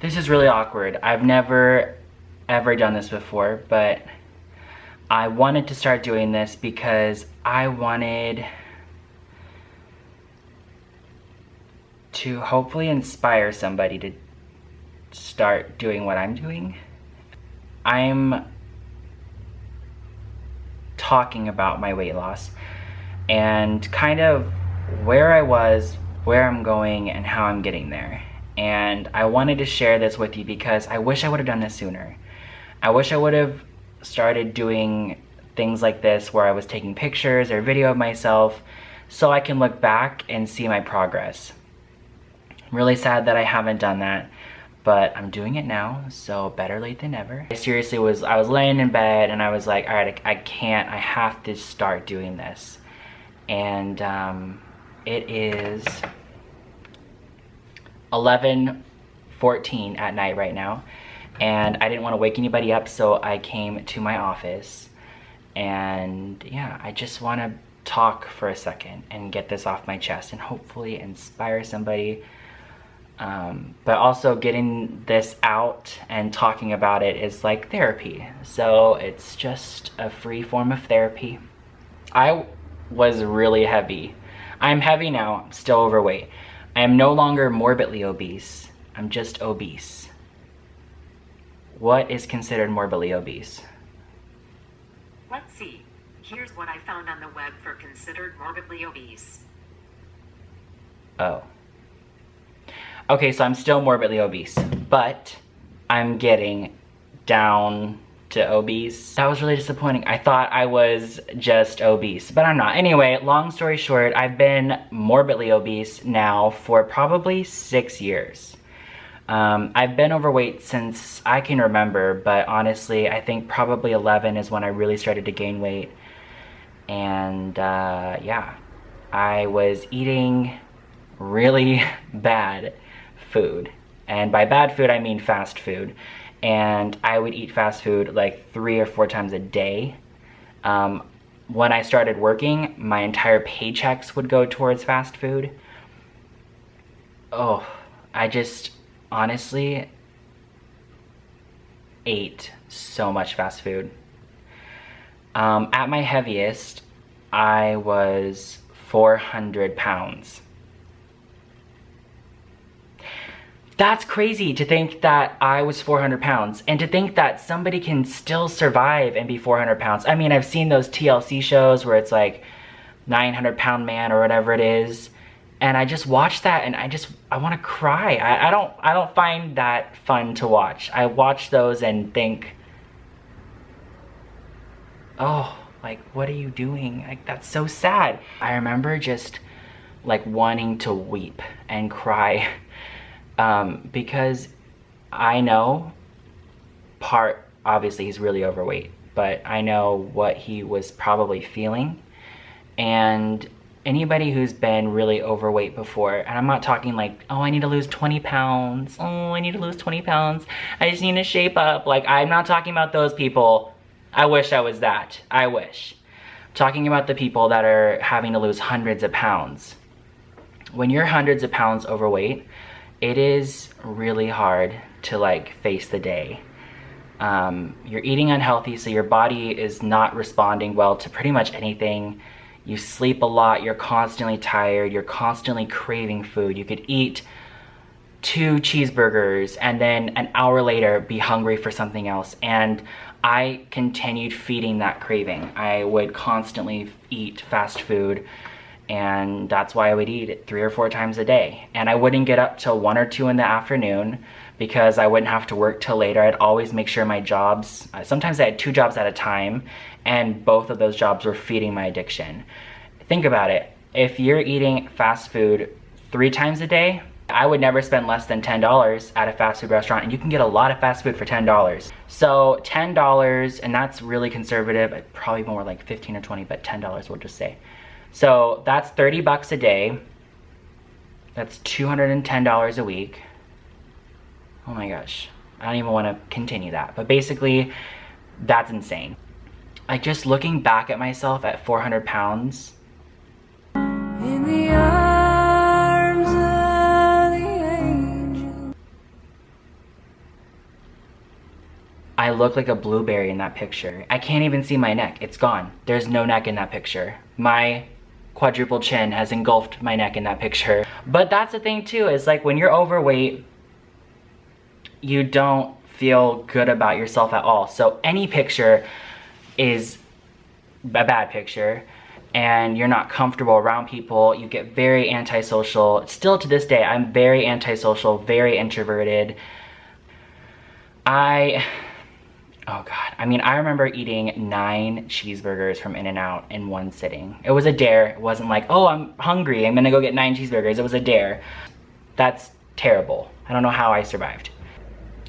This is really awkward. I've never ever done this before, but I wanted to start doing this because I wanted to hopefully inspire somebody to start doing what I'm doing. I'm talking about my weight loss and kind of where I was, where I'm going, and how I'm getting there. And I wanted to share this with you because I wish I would have done this sooner. I wish I would have started doing things like this where I was taking pictures or video of myself so I can look back and see my progress. I'm really sad that I haven't done that, but I'm doing it now, so better late than never. I was laying in bed and I was like, all right, I have to start doing this. And it is 11:14 at night right now, and I didn't want to wake anybody up, so I came to my office. And yeah, I just want to talk for a second and get this off my chest and hopefully inspire somebody. But also getting this out and talking about it is like therapy. So it's just a free form of therapy. I was really heavy. I'm heavy now, I'm still overweight. I am no longer morbidly obese. I'm just obese. What is considered morbidly obese? Let's see. Here's what I found on the web for considered morbidly obese. Oh. Okay, so I'm still morbidly obese, but I'm getting down to obese. That was really disappointing. I thought I was just obese, but I'm not. Anyway, long story short, I've been morbidly obese now for probably 6 years. I've been overweight since I can remember, but honestly, I think probably 11 is when I really started to gain weight. And yeah, I was eating really bad food. And by bad food, I mean fast food. And I would eat fast food like 3 or 4 times a day. When I started working, my entire paychecks would go towards fast food. Oh, I just honestly ate so much fast food. At my heaviest, I was 400 pounds. That's crazy to think that I was 400 pounds and to think that somebody can still survive and be 400 pounds. I mean, I've seen those TLC shows where it's like 900-pound man or whatever it is. And I just watch that and I want to cry. I don't find that fun to watch. I watch those and think, oh, like, what are you doing? Like, that's so sad. I remember just like wanting to weep and cry. Because I know obviously he's really overweight, but I know what he was probably feeling. And anybody who's been really overweight before, and I'm not talking like, oh, I need to lose 20 pounds. Oh, I need to lose 20 pounds. I just need to shape up. Like, I'm not talking about those people. I wish I was that. I wish. I'm talking about the people that are having to lose hundreds of pounds. When you're hundreds of pounds overweight, it is really hard to like face the day. You're eating unhealthy, so your body is not responding well to pretty much anything. You sleep a lot, you're constantly tired, you're constantly craving food. You could eat 2 cheeseburgers and then an hour later be hungry for something else. And I continued feeding that craving. I would constantly eat fast food. And that's why I would eat it 3 or 4 times a day. And I wouldn't get up till 1 or 2 in the afternoon because I wouldn't have to work till later. I'd always make sure my jobs, sometimes I had 2 jobs at a time, and both of those jobs were feeding my addiction. Think about it. If you're eating fast food 3 times a day, I would never spend less than $10 at a fast food restaurant, and you can get a lot of fast food for $10. So $10, and that's really conservative, probably more like 15 or 20, but $10 we'll just say. So that's 30 bucks a day. That's $210 a week. Oh my gosh. I don't even want to continue that. But basically, that's insane. Like, just looking back at myself at 400 pounds. In the arms of the angel. I look like a blueberry in that picture. I can't even see my neck. It's gone. There's no neck in that picture. My quadruple chin has engulfed my neck in that picture. But that's the thing too, is like when you're overweight, you don't feel good about yourself at all. So any picture is a bad picture, and you're not comfortable around people. You get very antisocial. Still to this day, I'm very antisocial, very introverted. Oh God, I mean, I remember eating 9 cheeseburgers from In-N-Out in one sitting. It was a dare. It wasn't like, oh, I'm hungry, I'm gonna go get 9 cheeseburgers. It was a dare. That's terrible. I don't know how I survived.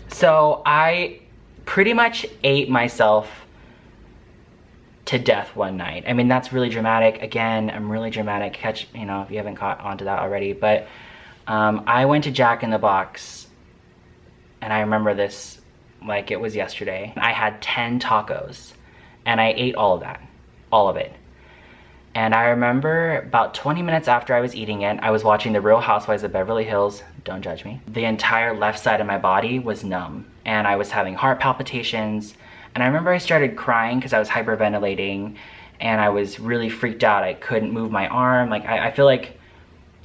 So I pretty much ate myself to death one night. I mean, that's really dramatic. Again, I'm really dramatic. Catch, you know, if you haven't caught onto that already. But I went to Jack in the Box, and I remember this like it was yesterday. I had 10 tacos, and I ate all of that, all of it. And I remember about 20 minutes after I was eating it, I was watching The Real Housewives of Beverly Hills. Don't judge me. The entire left side of my body was numb, and I was having heart palpitations. And I remember I started crying because I was hyperventilating, and I was really freaked out. I couldn't move my arm. Like, I feel like,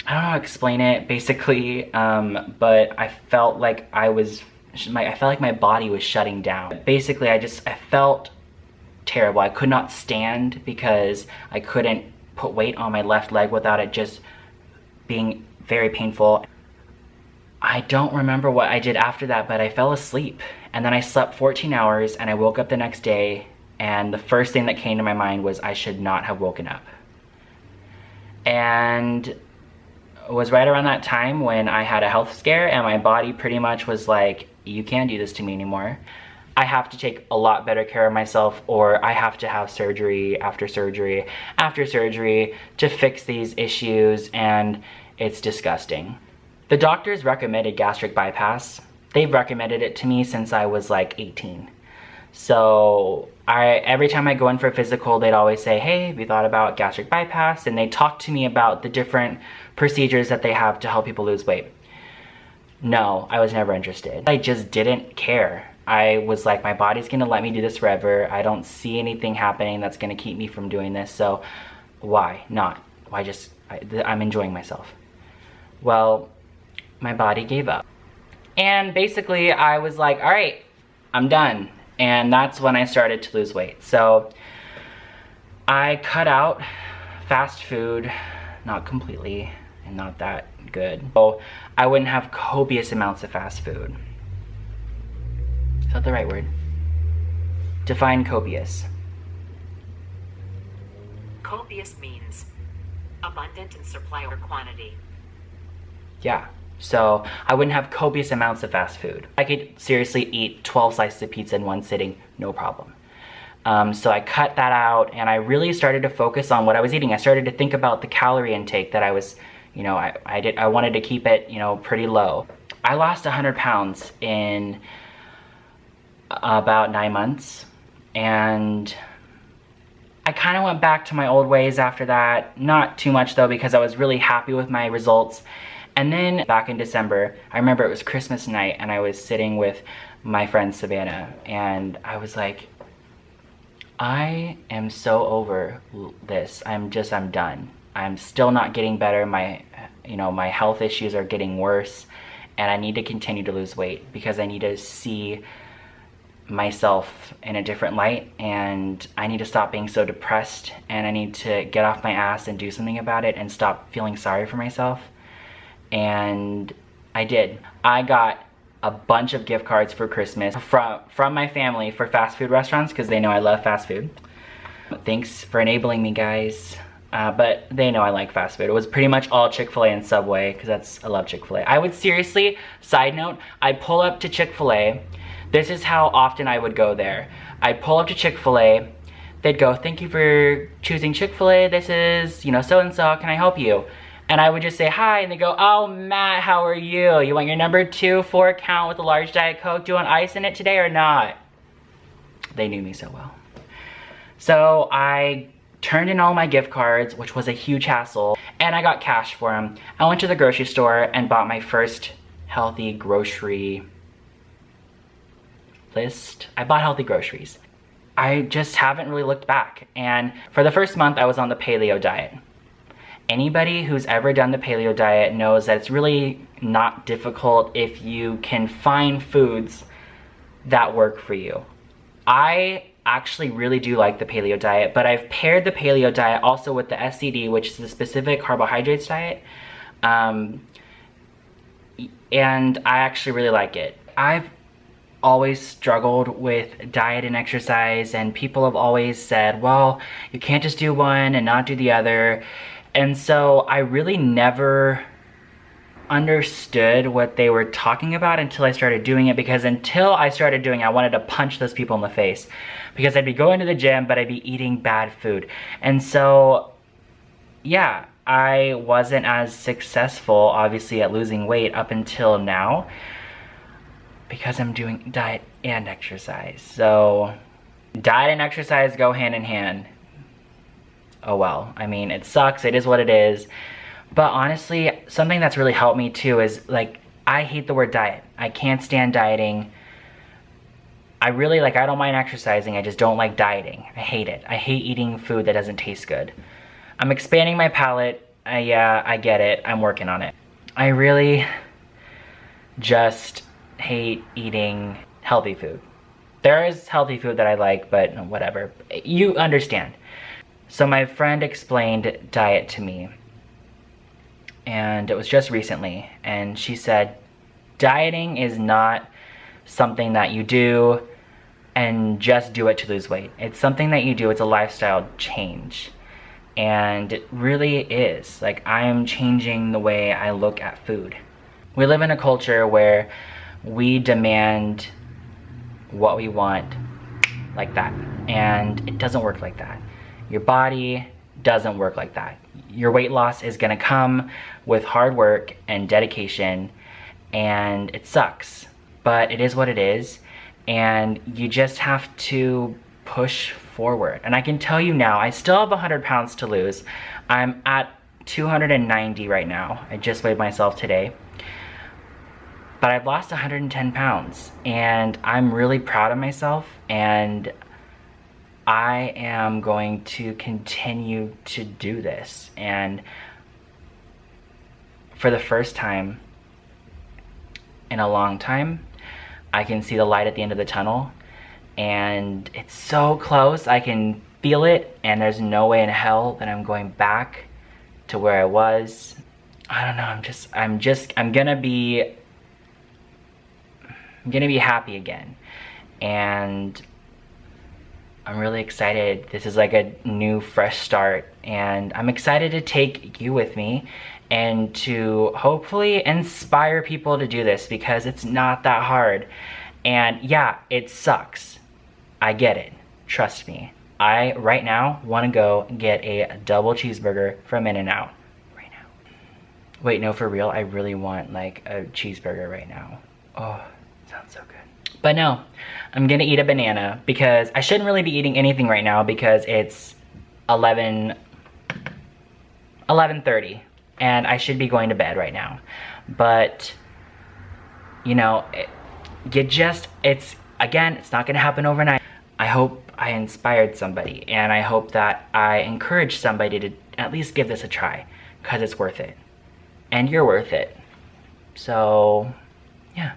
I don't know how to explain it, basically, but I felt like I felt like my body was shutting down. Basically, I felt terrible. I could not stand because I couldn't put weight on my left leg without it just being very painful. I don't remember what I did after that, but I fell asleep. And then I slept 14 hours, and I woke up the next day, and the first thing that came to my mind was I should not have woken up. And it was right around that time when I had a health scare, and my body pretty much was like, you can't do this to me anymore. I have to take a lot better care of myself, or I have to have surgery after surgery after surgery to fix these issues, and it's disgusting. The doctors recommended gastric bypass. They've recommended it to me since I was like 18. So every time I go in for a physical, they'd always say, hey, have you thought about gastric bypass? And they talk to me about the different procedures that they have to help people lose weight. No, I was never interested. I just didn't care. I was like, my body's gonna let me do this forever. I don't see anything happening that's gonna keep me from doing this, so why not? I'm enjoying myself. Well, my body gave up. And basically I was like, all right, I'm done. And that's when I started to lose weight. So I cut out fast food, not completely, and not that good. So I wouldn't have copious amounts of fast food. Is that the right word? Define copious. Copious means abundant in supply or quantity. Yeah. So I wouldn't have copious amounts of fast food. I could seriously eat 12 slices of pizza in one sitting, no problem. So I cut that out, and I really started to focus on what I was eating. I started to think about the calorie intake that I was, you know, I wanted to keep it, you know, pretty low. I lost 100 pounds in about 9 months, and I kind of went back to my old ways after that. Not too much though, because I was really happy with my results. And then back in December, I remember it was Christmas night, and I was sitting with my friend Savannah, and I was like, I am so over this. I'm done. I'm still not getting better. My health issues are getting worse, and I need to continue to lose weight because I need to see myself in a different light, and I need to stop being so depressed, and I need to get off my ass and do something about it and stop feeling sorry for myself. And I did. I got a bunch of gift cards for Christmas from my family for fast food restaurants because they know I love fast food. Thanks for enabling me, guys. But they know I like fast food. It was pretty much all Chick-fil-A and Subway because I love Chick-fil-A. I would seriously, side note, I'd pull up to Chick-fil-A. This is how often I would go there. I'd pull up to Chick-fil-A. They'd go, thank you for choosing Chick-fil-A. This is, you know, so-and-so, how can I help you? And I would just say hi, and they go, oh, Matt, how are you? You want your number 2 4 count with a large Diet Coke? Do you want ice in it today or not? They knew me so well. So I turned in all my gift cards, which was a huge hassle, and I got cash for them. I went to the grocery store and bought my first healthy grocery list. I bought healthy groceries. I just haven't really looked back. And for the first month, I was on the paleo diet. Anybody who's ever done the paleo diet knows that it's really not difficult if you can find foods that work for you. I actually really do like the paleo diet, but I've paired the paleo diet also with the SCD, which is the specific carbohydrates diet. And I actually really like it. I've always struggled with diet and exercise, and people have always said, well, you can't just do one and not do the other. And so I really never understood what they were talking about until I started doing it, because until I started doing it, I wanted to punch those people in the face, because I'd be going to the gym, but I'd be eating bad food. And so, yeah, I wasn't as successful, obviously, at losing weight up until now, because I'm doing diet and exercise. So, diet and exercise go hand in hand. Oh well, I mean, it sucks, it is what it is. But honestly, something that's really helped me too is, like, I hate the word diet. I can't stand dieting. I don't mind exercising, I just don't like dieting. I hate it. I hate eating food that doesn't taste good. I'm expanding my palate. Yeah, I get it. I'm working on it. I really just hate eating healthy food. There is healthy food that I like, but whatever. You understand. So my friend explained diet to me, and it was just recently, and she said, dieting is not something that you do and just do it to lose weight. It's something that you do, it's a lifestyle change. And it really is. Like, I'm changing the way I look at food. We live in a culture where we demand what we want like that, and it doesn't work like that. Your body doesn't work like that. Your weight loss is gonna come with hard work and dedication, and it sucks, but it is what it is, and you just have to push forward. And I can tell you now, I still have 100 pounds to lose. I'm at 290 right now. I just weighed myself today. But I've lost 110 pounds, and I'm really proud of myself, and I am going to continue to do this. And for the first time in a long time, I can see the light at the end of the tunnel, and it's so close. I can feel it, and there's no way in hell that I'm going back to where I was. I don't know, I'm gonna be happy again, and I'm really excited. This is like a new, fresh start, and I'm excited to take you with me and to hopefully inspire people to do this, because it's not that hard. And yeah, it sucks. I get it. Trust me. I, right now, want to go get a double cheeseburger from In-N-Out right now. Wait, no, for real, I really want like a cheeseburger right now. Oh, sounds so good. But no, I'm gonna eat a banana, because I shouldn't really be eating anything right now, because it's 11:30, and I should be going to bed right now. But, you know, it's not gonna happen overnight. I hope I inspired somebody, and I hope that I encourage somebody to at least give this a try, because it's worth it. And you're worth it. So, yeah.